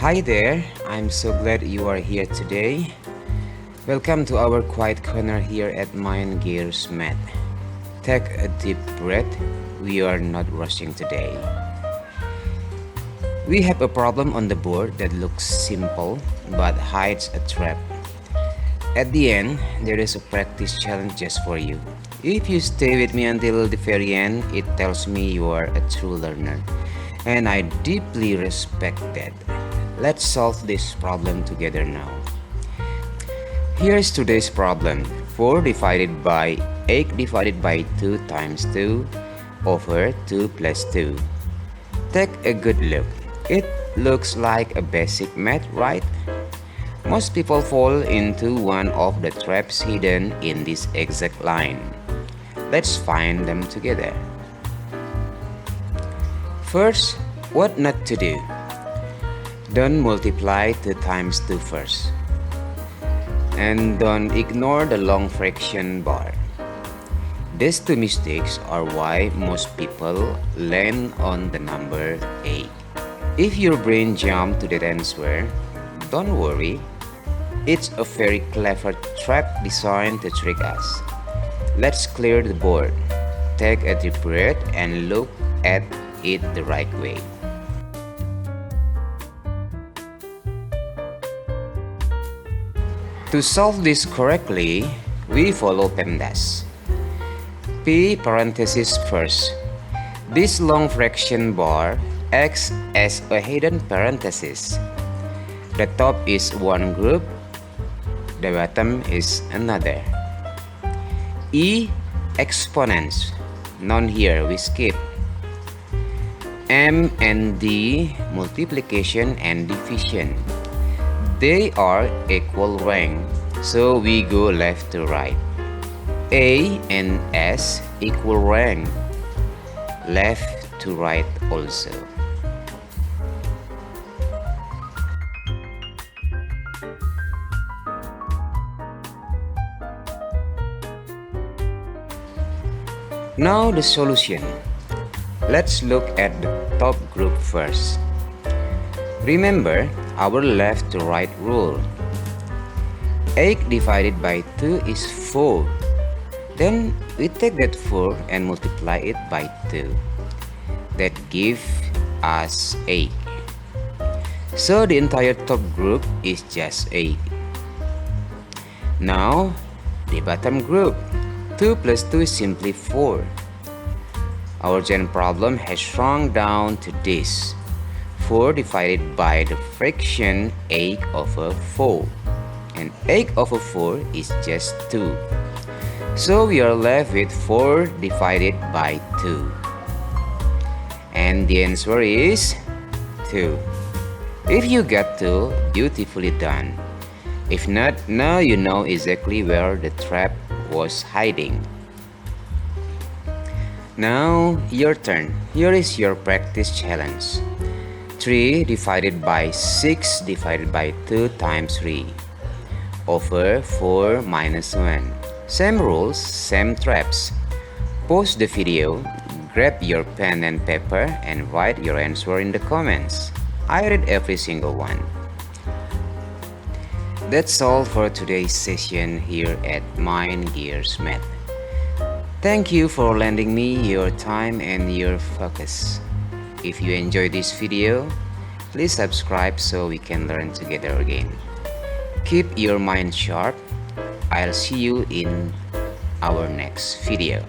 Hi there, I'm so glad you are here today. Welcome to our quiet corner here at MindGears Math. Take a deep breath, we are not rushing today. We have a problem on the board that looks simple but hides a trap. At the end, there is a practice challenge just for you. If you stay with me until the very end, it tells me you are a true learner. And I deeply respect that. Let's solve this problem together now. Here's today's problem. 4 divided by 8 divided by 2 times 2 over 2 plus 2. Take a good look. It looks like a basic math, right? Most people fall into one of the traps hidden in this exact line. Let's find them together. First, what not to do? Don't multiply 2 times 2 first. And don't ignore the long fraction bar. These two mistakes are why most people land on the number 8. If your brain jumps to that answer, don't worry. It's a very clever trap designed to trick us. Let's clear the board. Take a deep breath and look at it the right way. To solve this correctly, we follow PEMDAS. P parenthesis first. This long fraction bar acts as a hidden parenthesis. The top is one group, the bottom is another. E exponents, none here, we skip. M and D multiplication and division. They are equal rank, so we go left to right. A and S equal rank, left to right also. Now the solution. Let's look at the top group first. Remember our left to right rule. 8 divided by 2 is 4. Then we take that 4 and multiply it by 2. That gives us 8. So the entire top group is just 8. Now the bottom group. 2 plus 2 is simply 4. Our giant problem has shrunk down to this. 4 divided by the fraction 8 over 4. And 8 over 4 is just 2. So we are left with 4 divided by 2. And the answer is 2. If you got 2, beautifully done. If not, now you know exactly where the trap was hiding. Now, your turn. Here is your practice challenge. 3 divided by 6 divided by 2 times 3 over 4 minus 1. Same rules, same traps. Pause the video, grab your pen and paper and write your answer in the comments. I read every single one. That's all for today's session here at MindGears Math. Thank you for lending me your time and your focus. If you enjoyed this video, please subscribe so we can learn together again. Keep your mind sharp. I'll see you in our next video.